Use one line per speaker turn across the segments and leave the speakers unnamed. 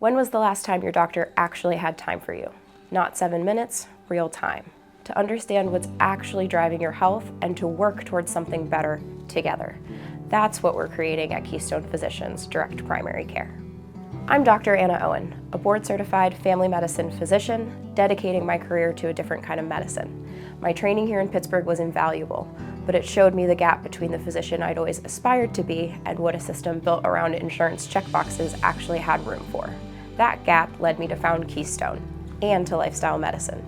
When was the last time your doctor actually had time for you? Not 7 minutes, real time. To understand what's actually driving your health and to work towards something better together. That's what we're creating at Keystone Physicians Direct Primary Care. I'm Dr. Anna Owen, a board-certified family medicine physician, dedicating my career to a different kind of medicine. My training here in Pittsburgh was invaluable, but it showed me the gap between the physician I'd always aspired to be and what a system built around insurance checkboxes actually had room for. That gap led me to found Keystone and to lifestyle medicine.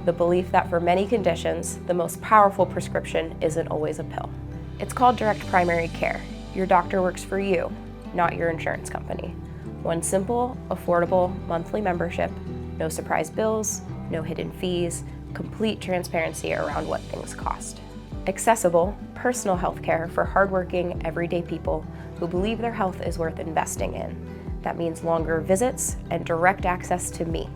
The belief that for many conditions, the most powerful prescription isn't always a pill. It's called direct primary care. Your doctor works for you, not your insurance company. One simple, affordable monthly membership, no surprise bills, no hidden fees, complete transparency around what things cost. Accessible, personal health care for hardworking, everyday people who believe their health is worth investing in. That means longer visits and direct access to me.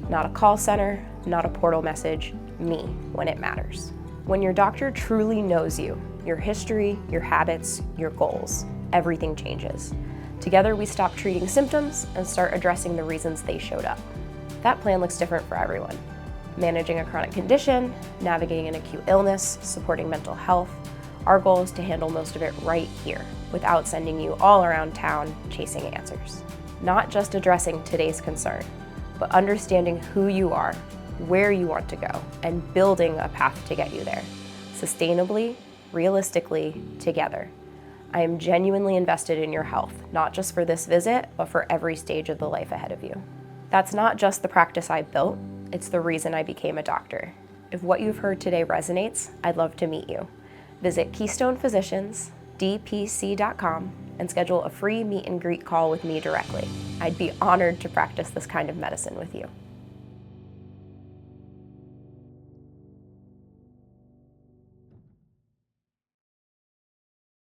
Not a call center, not a portal message, me when it matters. When your doctor truly knows you, your history, your habits, your goals, everything changes. Together we stop treating symptoms and start addressing the reasons they showed up. That plan looks different for everyone. Managing a chronic condition, navigating an acute illness, supporting mental health. Our goal is to handle most of it right here, without sending you all around town chasing answers. Not just addressing today's concern, but understanding who you are, where you want to go, and building a path to get you there, sustainably, realistically, together. I am genuinely invested in your health, not just for this visit, but for every stage of the life ahead of you. That's not just the practice I built, it's the reason I became a doctor. If what you've heard today resonates, I'd love to meet you. Visit Keystone Physicians, DPC.com, and schedule a free meet and greet call with me directly. I'd be honored to practice this kind of medicine with you.